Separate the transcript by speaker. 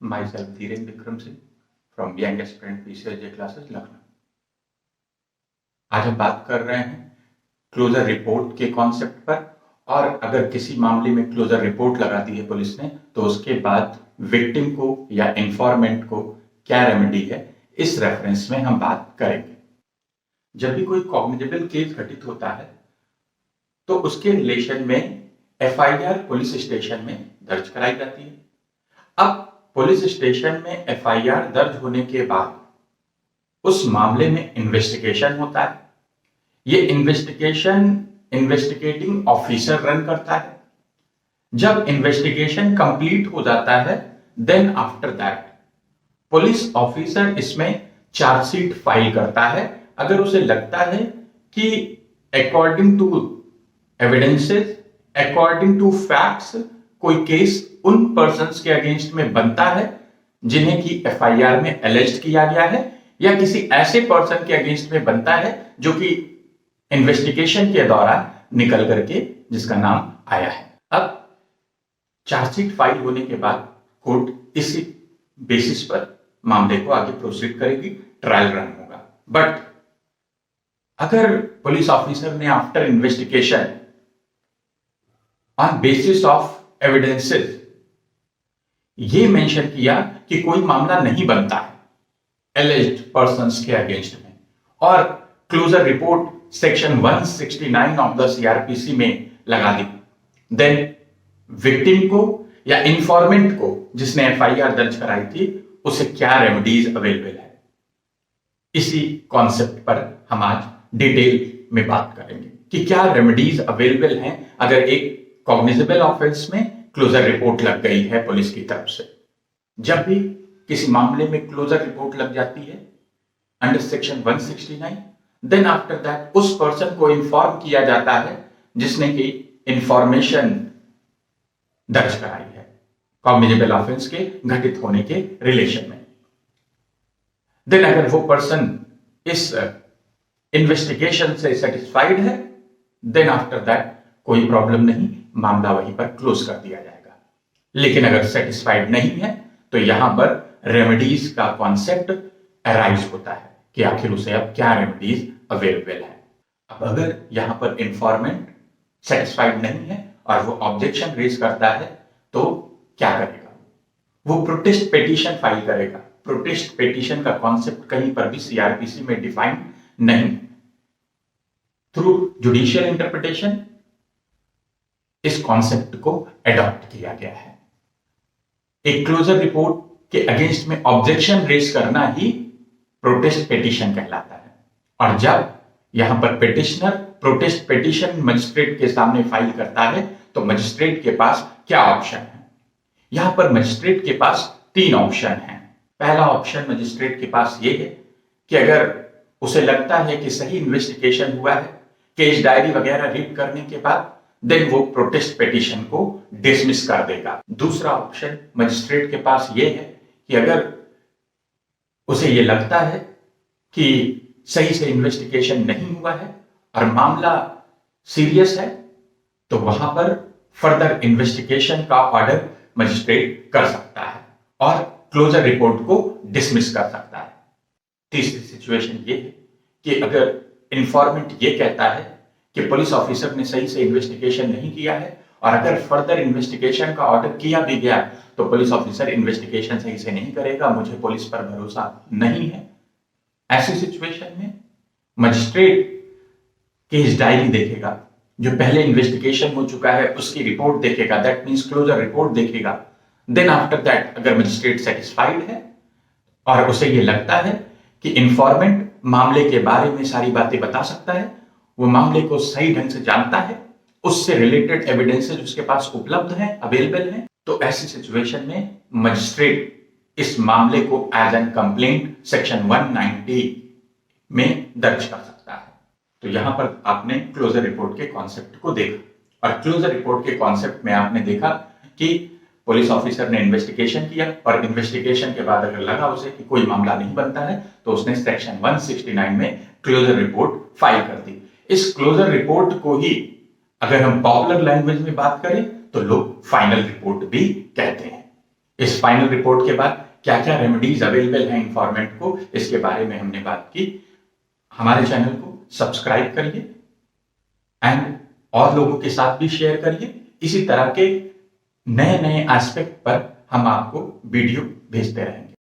Speaker 1: Myself Dhiren Vikram Singh from Young Aspirant PCLJ Classes Lucknow. आज हम बात कर रहे हैं क्लोजर रिपोर्ट के कॉन्सेप्ट पर, और अगर किसी मामले में क्लोजर रिपोर्ट लगा दी है पुलिस ने तो उसके बाद विक्टिम को या इन्फॉर्मेंट को क्या रेमेडी है, इस रेफरेंस में हम बात करेंगे। जब भी कोई कॉग्निजेबल केस घटित होता है तो उसके रिलेशन में एफआईआर पुलिस स्टेशन में दर्ज कराई जाती है। अब पुलिस स्टेशन में एफआईआर दर्ज होने के बाद उस मामले में इन्वेस्टिगेशन होता है। ये इन्वेस्टिगेशन इन्वेस्टिगेटिंग ऑफिसर रन करता है। जब इन्वेस्टिगेशन कंप्लीट हो जाता है then after that police officer इसमें चार्जशीट फाइल करता है। अगर उसे लगता है कि according to evidences, according to facts कोई केस उन पर्सन्स के अगेंस्ट में बनता है जिन्हें की एफआईआर में एलिज्ड किया गया है, या किसी ऐसे पर्सन के अगेंस्ट में बनता है जो कि इन्वेस्टिगेशन के दौरान निकल करके जिसका नाम आया है। अब चार्जशीट फाइल होने के बाद कोर्ट इसी बेसिस पर मामले को आगे प्रोसीड करेगी, ट्रायल रन होगा। बट अगर पुलिस ऑफिसर ने after investigation on basis of evidences ये मेंशन किया कि कोई मामला नहीं बनता है एलिज्ड पर्सन्स के अगेंस्ट में, और closure report section 169 of the CrPC में लगा दी, देन विक्टिम को या इंफॉर्मेंट को जिसने एफआईआर दर्ज कराई थी उसे क्या रेमेडीज अवेलेबल है, इसी कॉन्सेप्ट पर हम आज डिटेल में बात करेंगे कि क्या रेमेडीज अवेलेबल हैं अगर एक कॉग्निजेबल ऑफेंस में क्लोजर रिपोर्ट लग गई है पुलिस की तरफ से। जब भी किसी मामले में क्लोजर रिपोर्ट लग जाती है under section 169, then after that उस पर्सन को इन्फॉर्म किया जाता है जिसने की इंफॉर्मेशन दर्ज कराई है कॉग्निजेबल ऑफेंस के घटित होने के रिलेशन में। देन अगर वो पर्सन इस इन्वेस्टिगेशन से सेटिस्फाइड है देन आफ्टर दैट कोई प्रॉब्लम नहीं, मामला वहीं पर क्लोज कर दिया जाएगा। लेकिन अगर सेटिस्फाइड नहीं है तो यहां पर रेमेडीज का कॉन्सेप्ट अराइज होता है कि आखिर उसे अब क्या रेमेडीज अवेलेबल है। अब अगर यहां पर इंफॉर्मेंट सेटिस्फाइड नहीं है और वो ऑब्जेक्शन रेज करता है तो क्या करेगा? वो प्रोटेस्ट पिटीशन फाइल करेगा। प्रोटेस्ट पिटीशन का कॉन्सेप्ट कहीं पर भी सीआरपीसी में डिफाइंड नहीं। थ्रू जुडिशियल इंटरप्रिटेशन इस कॉन्सेप्ट को एडॉप्ट किया गया है। एक क्लोजर रिपोर्ट के अगेंस्ट में ऑब्जेक्शन रेज करना ही प्रोटेस्ट पिटीशन कहलाता है। और जब यहां पर पिटिशनर प्रोटेस्ट पिटीशन मजिस्ट्रेट के सामने फाइल करता है तो मजिस्ट्रेट के पास क्या ऑप्शन है? यहां पर मजिस्ट्रेट के पास 3 ऑप्शन हैं। पहला ऑप्शन मजिस्ट्रेट के पास ये है कि अगर उसे लगता है कि सही इन्वेस्टिगेशन हुआ है, केस डायरी वगैरह रीड करने के बाद देन वो प्रोटेस्ट पिटीशन को डिसमिस कर देगा। दूसरा ऑप्शन मजिस्ट्रेट के पास ये है कि अगर उसे ये लगता है कि सही से इन्वेस्टिगेशन नहीं हुआ है और मामला सीरियस है तो वहां पर फर्दर इन्वेस्टिगेशन का ऑर्डर मजिस्ट्रेट कर सकता है और क्लोजर रिपोर्ट को डिसमिस कर सकता है। तीसरी सिचुएशन ये है कि अगर इंफॉर्मेंट ये कहता है कि पुलिस ऑफिसर ने सही से इन्वेस्टिगेशन नहीं किया है और अगर फर्दर इन्वेस्टिगेशन का ऑर्डर किया भी गया तो पुलिस ऑफिसर इन्वेस्टिगेशन सही से नहीं करेगा, मुझे पुलिस पर भरोसा नहीं है, ऐसी सिचुएशन में मजिस्ट्रेट केस डायरी देखेगा, जो पहले इन्वेस्टिगेशन हो चुका है उसकी रिपोर्ट देखेगा, दैट मींस क्लोजर रिपोर्ट देखेगा। देन आफ्टर दैट अगर मजिस्ट्रेट सेटिस्फाइड है और उसे ये लगता है कि इंफॉर्मेंट मामले के बारे में सारी बातें बता सकता है, वो मामले को सही ढंग से जानता है, उससे रिलेटेड एविडेंसेस उसके पास उपलब्ध हैं, अवेलेबल हैं, तो ऐसी सिचुएशन में मजिस्ट्रेट इस मामले को एज एन कंप्लेंट सेक्शन 190 में दर्ज कर सकता है। तो यहां पर आपने क्लोजर रिपोर्ट के कॉन्सेप्ट को देखा, और क्लोजर रिपोर्ट के कॉन्सेप्ट में आपने देखा कि पुलिस ऑफिसर ने इन्वेस्टिगेशन किया और इन्वेस्टिगेशन के बाद अगर लगा उसे कि कोई मामला नहीं बनता है तो उसने सेक्शन 169 में क्लोजर रिपोर्ट फाइल कर दी। इस क्लोजर रिपोर्ट को ही अगर हम पॉपुलर लैंग्वेज में बात करें तो लोग फाइनल रिपोर्ट भी कहते हैं। इस फाइनल रिपोर्ट के बाद क्या क्या रेमेडीज अवेलेबल हैं इंफॉर्मेंट को, इसके बारे में हमने बात की। हमारे चैनल को सब्सक्राइब करिए एंड और लोगों के साथ भी शेयर करिए। इसी तरह के नए नए एस्पेक्ट पर हम आपको वीडियो भेजते रहेंगे।